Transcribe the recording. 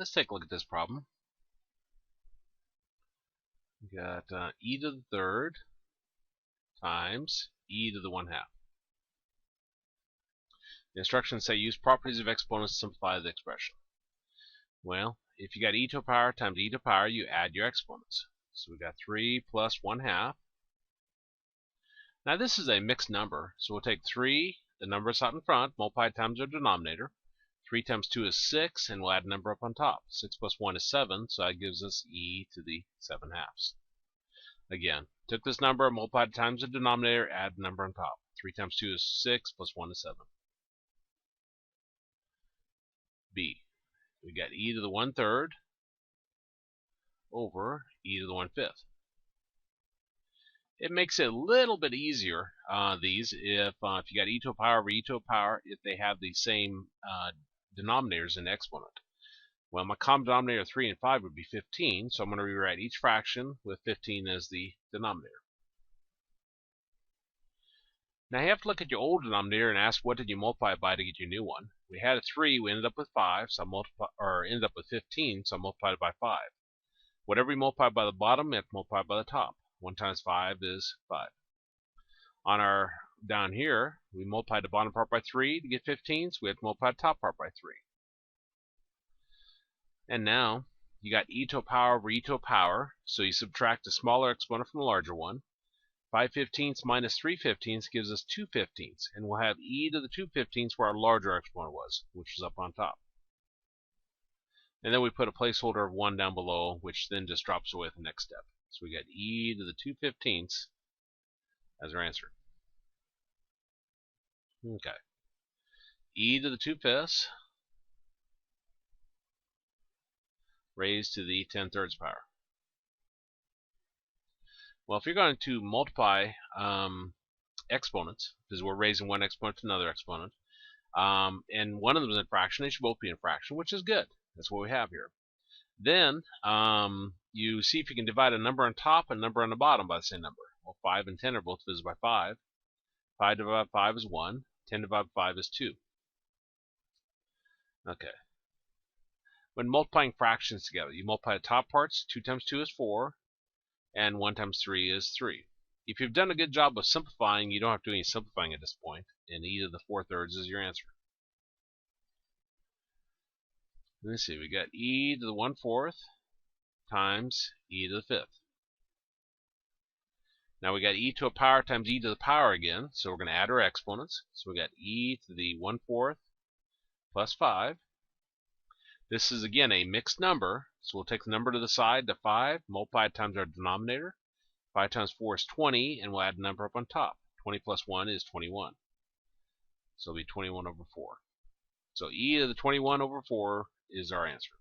Let's take a look at this problem. We got e to the third times e to the 1/2. The instructions say use properties of exponents to simplify the expression. Well, if you got e to the power times e to the power, you add your exponents. So we got 3 plus 1/2. Now this is a mixed number, so we'll take 3, the number that's out in front, multiply it times our denominator. 3 times 2 is 6, and we'll add a number up on top. 6 plus 1 is 7, so that gives us e to the 7/2. Again, took this number, multiplied it times the denominator, add a number on top. 3 times 2 is 6, plus 1 is 7. B. We got e to the 1/3 over e to the 1/5. It makes it a little bit easier, these, if you got e to a power over e to a power, if they have the same denominators in the exponent. Well, my common denominator of 3 and 5 would be 15, so I'm going to rewrite each fraction with 15 as the denominator. Now you have to look at your old denominator and ask what did you multiply it by to get your new one. We had a 3, we ended up with 5, so ended up with 15, so I multiplied it by 5. Whatever we multiply by the bottom, we have to multiply by the top. 1 times 5 is 5. On our down here, we multiplied the bottom part by 3 to get 15, so we have to multiply the top part by 3. And now you got e to a power over e to a power, so you subtract the smaller exponent from the larger one. 5/15 minus 3/15 gives us 2/15, and we'll have e to the 2/15 where our larger exponent was, which was up on top. And then we put a placeholder of 1 down below, which then just drops away at the next step. So we got e to the 2/15 as our answer. Okay. E to the 2/5 raised to the 10/3 power. Well, if you're going to multiply exponents, because we're raising one exponent to another exponent, and one of them is in fraction, they should both be in fraction, which is good. That's what we have here. Then you see if you can divide a number on top and a number on the bottom by the same number. Well, 5 and 10 are both divisible by 5. 5 divided by 5 is 1. 10 divided by 5 is 2. Okay. When multiplying fractions together, you multiply the top parts. 2 times 2 is 4, and 1 times 3 is 3. If you've done a good job of simplifying, you don't have to do any simplifying at this point, and e to the 4/3 is your answer. Let's see, we got e to the 1/4 times e to the 5th. Now we got e to a power times e to the power again, so we're going to add our exponents. So we got e to the 1/4 plus 5. This is again a mixed number, so we'll take the number to the side, the 5, multiply it times our denominator. 5 times 4 is 20, and we'll add a number up on top. 20 plus 1 is 21. So it'll be 21 over 4. So e to the 21 over 4 is our answer.